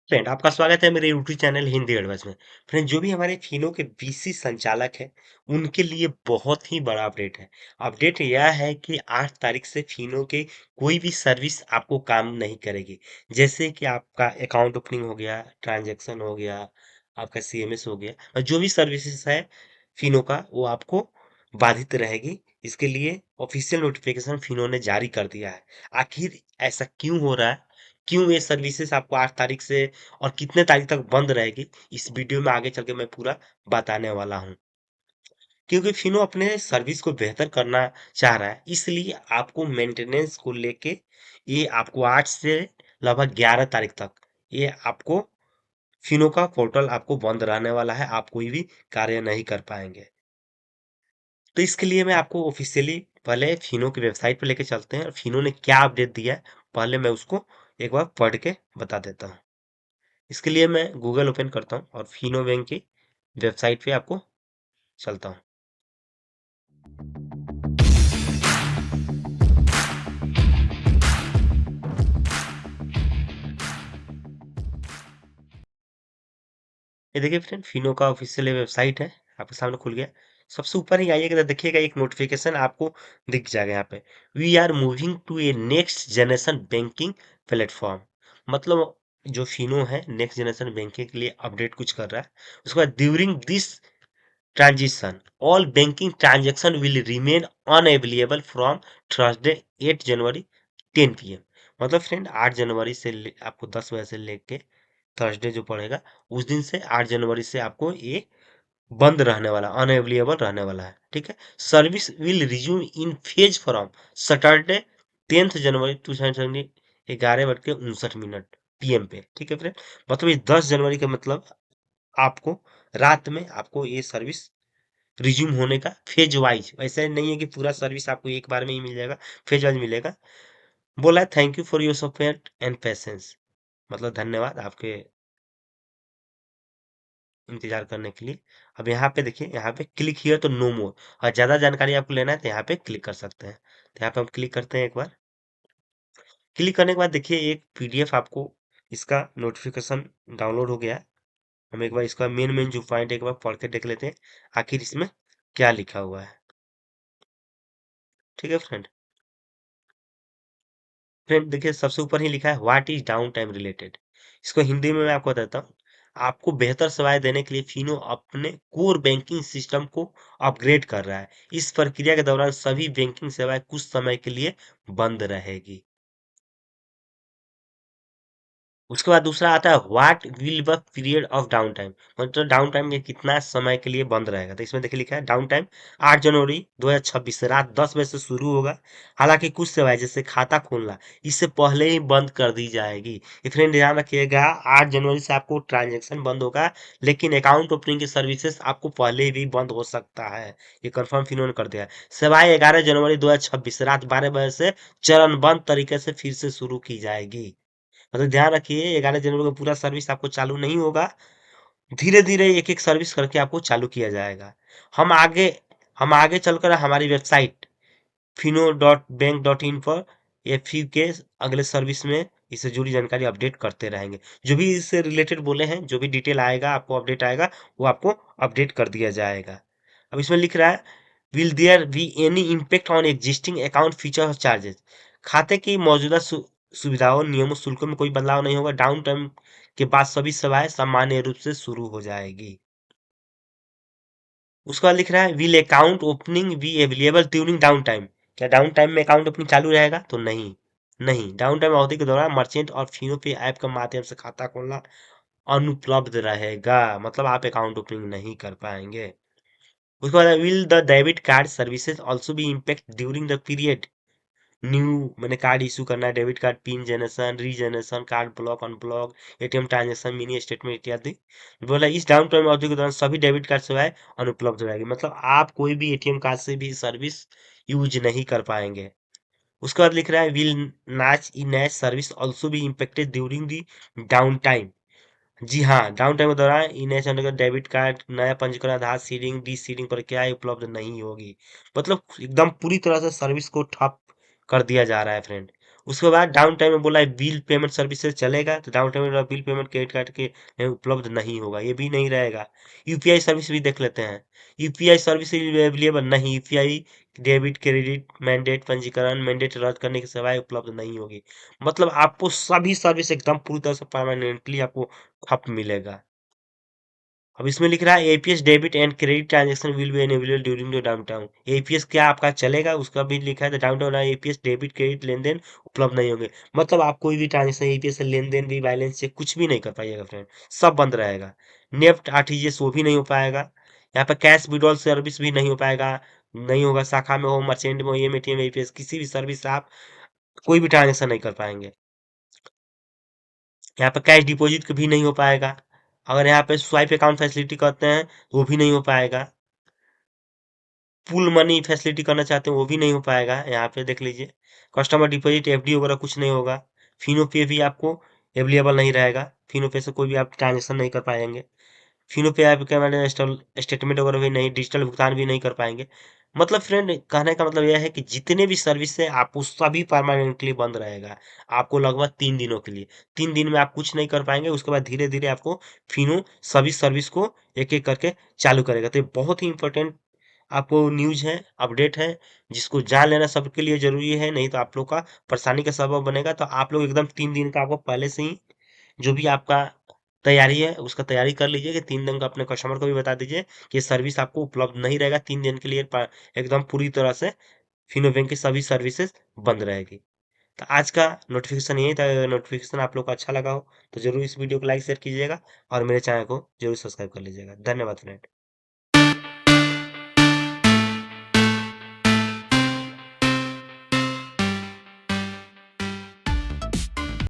Friend आपका स्वागत है मेरे यूट्यूब चैनल हिंदी एडवाइस में। फ्रेंड जो भी हमारे फिनो के वीसी संचालक हैं उनके लिए बहुत ही बड़ा अपडेट है। अपडेट यह है कि 8 तारीख से फिनो के कोई भी सर्विस आपको काम नहीं करेगी। जैसे कि आपका अकाउंट ओपनिंग हो गया, ट्रांजैक्शन हो गया, आपका सीएमएस हो गया और जो भी सर्विसेज है फिनो का वो आपको बाधित रहेगी। इसके लिए ऑफिशियल नोटिफिकेशन फिनो ने जारी कर दिया है। आखिर ऐसा क्यों हो रहा है? क्यों ये सर्विसेज आपको 8 तारीख से और कितने तारीख तक बंद रहेगी, इस वीडियो में आगे चल के मैं पूरा बताने वाला हूँ। क्योंकि फिनो अपने सर्विस को बेहतर करना चाह रहा है, इसलिए आपको मेंटेनेंस को लेके ये आपको 8 से लगभग 11 तारीख तक ये आपको फिनो का पोर्टल आपको बंद रहने वाला है, आप कोई भी कार्य नहीं कर पाएंगे। तो इसके लिए मैं आपको ऑफिशियली पहले फिनो की वेबसाइट पे लेके चलते हैं और फिनो ने क्या अपडेट दिया है, पहले मैं उसको एक बार पढ़ के बता देता हूँ। इसके लिए मैं गूगल ओपन करता हूँ और फिनो बैंक की वेबसाइट पे आपको चलता हूँ। ये देखिए फ्रेंड फिनो का ऑफिशियल वेबसाइट है, आपके सामने खुल गया। सबसे ऊपर ही आइएगा तो देखिएगा एक नोटिफिकेशन आपको दिख जाएगा यहाँ पे, we are moving to a next generation banking platform. मतलब जो फिनो है नेक्स्ट जनरेशन बैंकिंग के लिए अपडेट कुछ कर रहा है। उसके बाद during this transition all banking transaction will remain unavailable from Thursday 8 January 10 PM. मतलब फ्रेंड 8 जनवरी से आपको 10 बजे से लेके थर्सडे जो पड़ेगा उस दिन से 8 जनवरी से आपको ये बंद रहने वाला, अनअवेलेबल रहने वाला है। ठीक है। Service will resume in phase from Saturday 10 January 2020 11:59 PM पे। ठीक है फ्रेंड, मतलब ये 10 जनवरी का मतलब आपको रात में आपको ये सर्विस रिज्यूम होने का फेज वाइज, ऐसा नहीं है कि पूरा सर्विस आपको एक बार में ही मिल जाएगा, फेज वाइज मिलेगा। बोला है thank you for your support and patience, मतलब धन्यवाद आपके इंतजार करने के लिए। अब यहाँ पे देखिए, यहाँ पे क्लिक हियर तो नो मोर, और ज्यादा जानकारी आपको लेना है तो यहाँ पे क्लिक कर सकते हैं। तो यहाँ पे हम क्लिक करते हैं एक बार। क्लिक करने के बाद देखिए एक पीडीएफ आपको इसका नोटिफिकेशन डाउनलोड हो गया है। हम एक बार इसका मेन मेन जो पॉइंट एक बार पढ़ के देख लेते हैं आखिर इसमें क्या लिखा हुआ है। ठीक है फ्रेंड, फ्रेंड देखिए सबसे ऊपर ही लिखा है what is down time related. इसको हिंदी में मैं आपको बताता हूँ। आपको बेहतर सेवाएं देने के लिए फिनो अपने कोर बैंकिंग सिस्टम को अपग्रेड कर रहा है। इस प्रक्रिया के दौरान सभी बैंकिंग सेवाएं कुछ समय के लिए बंद रहेगी। उसके बाद दूसरा आता है व्हाट विल ब पीरियड ऑफ डाउन टाइम, मतलब डाउन टाइम में कितना समय के लिए बंद रहेगा। तो इसमें देखिए लिखा है डाउन टाइम 8 जनवरी 2026 से रात 10 बजे से शुरू होगा। हालांकि कुछ सेवाएं जैसे खाता खोलना इससे पहले ही बंद कर दी जाएगी। ये फ्रेंड ध्यान रखिएगा, 8 जनवरी से आपको ट्रांजेक्शन बंद होगा, लेकिन अकाउंट ओपनिंग की सर्विसेज आपको पहले भी बंद हो सकता है। ये कंफर्म फिनोन कर दिया है। सेवाएं 11 जनवरी 2026 रात 12 बजे से चरणबद्ध तरीके से फिर से शुरू की जाएगी। मतलब ध्यान रखिए 11 जनवरी को पूरा सर्विस आपको चालू नहीं होगा, धीरे धीरे एक एक सर्विस करके आपको चालू किया जाएगा। हम आगे हम आगे चलकर हमारी वेबसाइट fino.bank.in पर एफयू के अगले सर्विस में इससे जुड़ी जानकारी अपडेट करते रहेंगे। जो भी इससे रिलेटेड बोले हैं, जो भी डिटेल आएगा आपको अपडेट आएगा, वो आपको अपडेट कर दिया जाएगा। अब इसमें लिख रहा है will there be any impact on existing account feature और चार्जेस। खाते की मौजूदा सुविधाओं नियमों शुल्कों में कोई बदलाव नहीं होगा। डाउन टाइम के बाद सभी सेवाएं सामान्य रूप से शुरू हो जाएगी। उसके बाद लिख रहा है will account opening be available during down time. क्या डाउन टाइम में अकाउंट ओपनिंग चालू रहेगा? तो नहीं, नहीं डाउन टाइम अवधि के दौरान मर्चेंट और फिनो पे ऐप के माध्यम से खाता खोलना अनुपलब्ध रहेगा, मतलब आप अकाउंट ओपनिंग नहीं कर पाएंगे। उसके बाद will the debit card services also be impact during the period. New मैंने कार्ड इशू करना है, debit card pin generation, regeneration, card block unblock, ATM transaction, mini statement इत्यादि। बोला इस डाउन पेमेंट अवधि के दौरान सभी डेबिट कार्ड सेवाएं अनुपलब्ध रहेगी, मतलब आप कोई भी एटीएम कार्ड से भी सर्विस यूज नहीं कर पाएंगे। उसके बाद लिख रहा है will NACH e NACH service also be impacted during the down time. जी हाँ, डाउन टाइम के दौरान इन अंतर्गत डेबिट कार्ड नया पंजीकरण, आधार सीडिंग डी सीडिंग प्रक्रिया उपलब्ध नहीं होगी। मतलब एकदम पूरी तरह से सर्विस को ठप कर दिया जा रहा है फ्रेंड। उसके बाद डाउन टाइम में बोला है बिल पेमेंट सर्विसेज चलेगा, तो डाउन टाइम में बिल पेमेंट क्रेडिट कार्ड के उपलब्ध नहीं होगा, ये भी नहीं रहेगा। यूपीआई सर्विस भी देख लेते हैं। यूपीआई सर्विस अवेलेबल नहीं, यूपीआई डेबिट क्रेडिट मैंडेट पंजीकरण मैंडेट रद्द करने की सेवाएं उपलब्ध नहीं होगी। मतलब आपको सभी सर्विस एकदम पूरी तरह से परमानेंटली आपको ठप मिलेगा। अब इसमें लिख रहा है APS debit and credit transaction will be available during the downtown. APS क्या आपका चलेगा, उसका भी लिखा है डाउनटाउन एपीएस डेबिट क्रेडिट लेन देन उपलब्ध नहीं होंगे। मतलब आप कोई भी ट्रांजेक्शन एपीएस से लेन देन भी बैलेंस चेक कुछ भी नहीं कर पाइएगा फ्रेंड, सब बंद रहेगा। नेफ्ट आरटीजीएस वो भी नहीं हो पाएगा। यहाँ पे कैश विड्रॉल सर्विस भी नहीं हो पाएगा, नहीं होगा। शाखा में हो, मर्चेंट में हो, एटीएम एपीएस किसी भी सर्विस से आप कोई भी ट्रांजेक्शन नहीं कर पाएंगे। यहाँ पे कैश डिपॉजिट भी नहीं हो पाएगा। अगर यहाँ पे स्वाइप अकाउंट फैसिलिटी करते हैं वो भी नहीं हो पाएगा। पूल मनी फैसिलिटी करना चाहते हैं वो भी नहीं हो पाएगा। यहाँ पे देख लीजिए, कस्टमर डिपॉजिट एफडी वगैरह कुछ नहीं होगा। फिनो पे भी आपको अवेलेबल नहीं रहेगा, फिनो पे से कोई भी आप ट्रांजेक्शन नहीं कर पाएंगे। फिनो पे आप क्या मैंने स्टेटमेंट वगैरह भी नहीं, डिजिटल भुगतान भी नहीं कर पाएंगे। मतलब फ्रेंड कहने का मतलब यह है कि जितने भी सर्विस है आपको सभी परमानेंटली बंद रहेगा, आपको लगभग 3 दिनों के लिए। 3 दिन में आप कुछ नहीं कर पाएंगे, उसके बाद धीरे धीरे आपको फिनो सभी सर्विस को एक एक करके चालू करेगा। तो ये बहुत ही इंपॉर्टेंट आपको न्यूज़ है, अपडेट है, जिसको जान लेना सबके लिए ज़रूरी है, नहीं तो आप लोग का परेशानी का सबब बनेगा। तो आप लोग एकदम 3 दिन का आपको पहले से ही जो भी आपका तैयारी है, उसका तैयारी कर लीजिए कि 3 दिन का अपने कस्टमर को भी बता दीजिए कि सर्विस आपको उपलब्ध नहीं रहेगा 3 दिन के लिए एकदम पूरी तरह से फिनो बैंक की सभी सर्विसेज बंद रहेगी। तो आज का नोटिफिकेशन यही था। अगर नोटिफिकेशन आप लोग को अच्छा लगा हो तो ज़रूर इस वीडियो को लाइक शेयर कीजिएगा और मेरे चैनल को ज़रूर सब्सक्राइब कर लीजिएगा। धन्यवाद फ्रेंड।